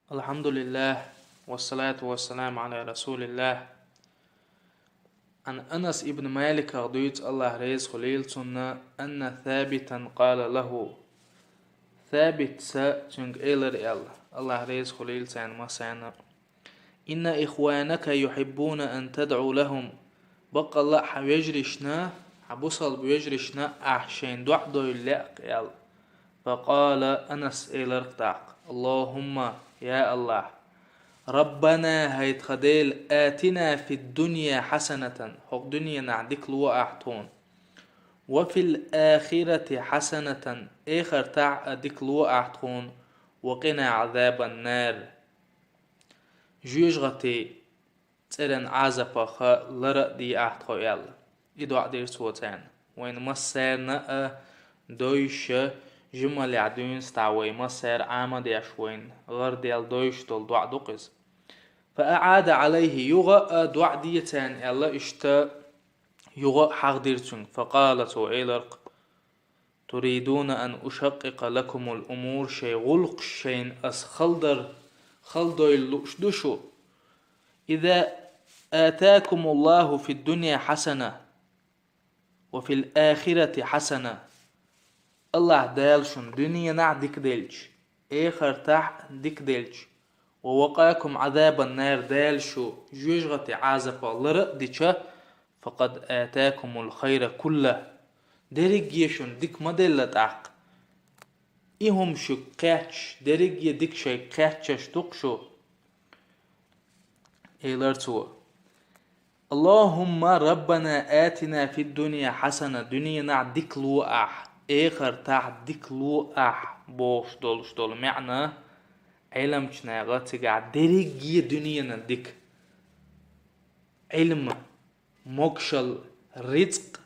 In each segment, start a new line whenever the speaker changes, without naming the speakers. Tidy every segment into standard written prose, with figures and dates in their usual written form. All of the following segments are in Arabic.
الحمد لله والصلاة والسلام على رسول الله. عن أنس ابن مالك رضيت الله ريز خليل سنة أن ثابتا قال له ثابت تنج إلر الله ريز خليل سان مسانا إن إخوانك يحبون أن تدعو لهم بقى الله حيجرشنا حبوصل بيجرشنا أحشين دعدو اللق فقال أنس إلر اللهم يا الله ربنا هيت خديل آتنا في الدنيا حسنة حق دنيا نعدك لو أحتون وفي الآخرة حسنة آخر تاع أدك لو أحتون وقنا عذاب النار جيجغتي ترن عزفخ لرأ دي أحتو يلا إدو عدير سوتان وين مسارنا دويش جمل عدوين ستعوي مسار عامد يشوين غير ديال دويش دول دعا دوقز فأعاد عليه يغا دعا ديتان يلا اشتا يغا حق ديرتون فقالت إيلرق تريدون أن أشقق لكم الأمور شي غلق شين أس خلدر اللوشدشو إذا آتاكم الله في الدنيا حسنة وفي الآخرة حسنة الله دالشون دنيا نعدك ديلج آخر تح ديك ديلج ووقاكم عذاب النار دالشو جوجغتي عازف لرق ديشا فقد آتاكم الخير كله دريجيشون ديك مدلت عق إهم شو قاتش دريجي ديك شي قاتش تقشو إيلرتو اللهم ربنا آتنا في الدنيا حسنة دنيا نعدك لو آخر تاع ديك لو بوش دول معنى علم چناغا تقع دريجي دنيا نديك علم موكشل رزق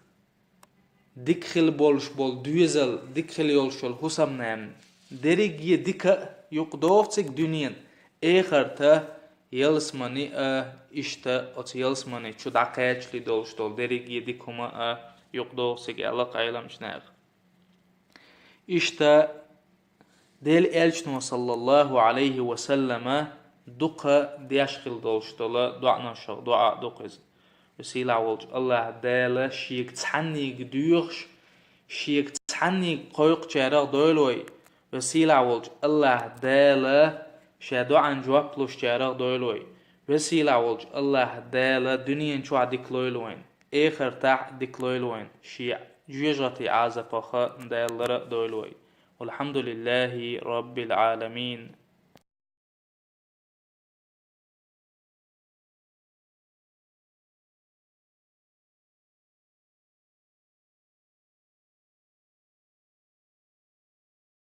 ديك خل بولش بول دوزل ديك خل يولشل حسام نام دريجي ديك يقدوفتك دنيا آخر تا يلسماني اشتا ات يلسماني چو دقايش لي دولش دول دريجي ديك هما يقدوفتك علاق علم چناغ اشتا ديل إلشنو صلى الله عليه وسلم دقا دياشخل دولشتولا دعنا شغ دعاء دقز وسيلا ولج الله دالا شيك تحنيك ديوخش شيك تحنيك قويق جارق دويلوي وسيلا ولج الله دالا شادو عن جوابلوش جارق دويلوي وسيلا ولج الله دالا دنيا نشوع ديكلويلوين آخر تاع ديكلويلوين شيع جيجتي عازفخا دال دويلوي والحمد لله رب العالمين.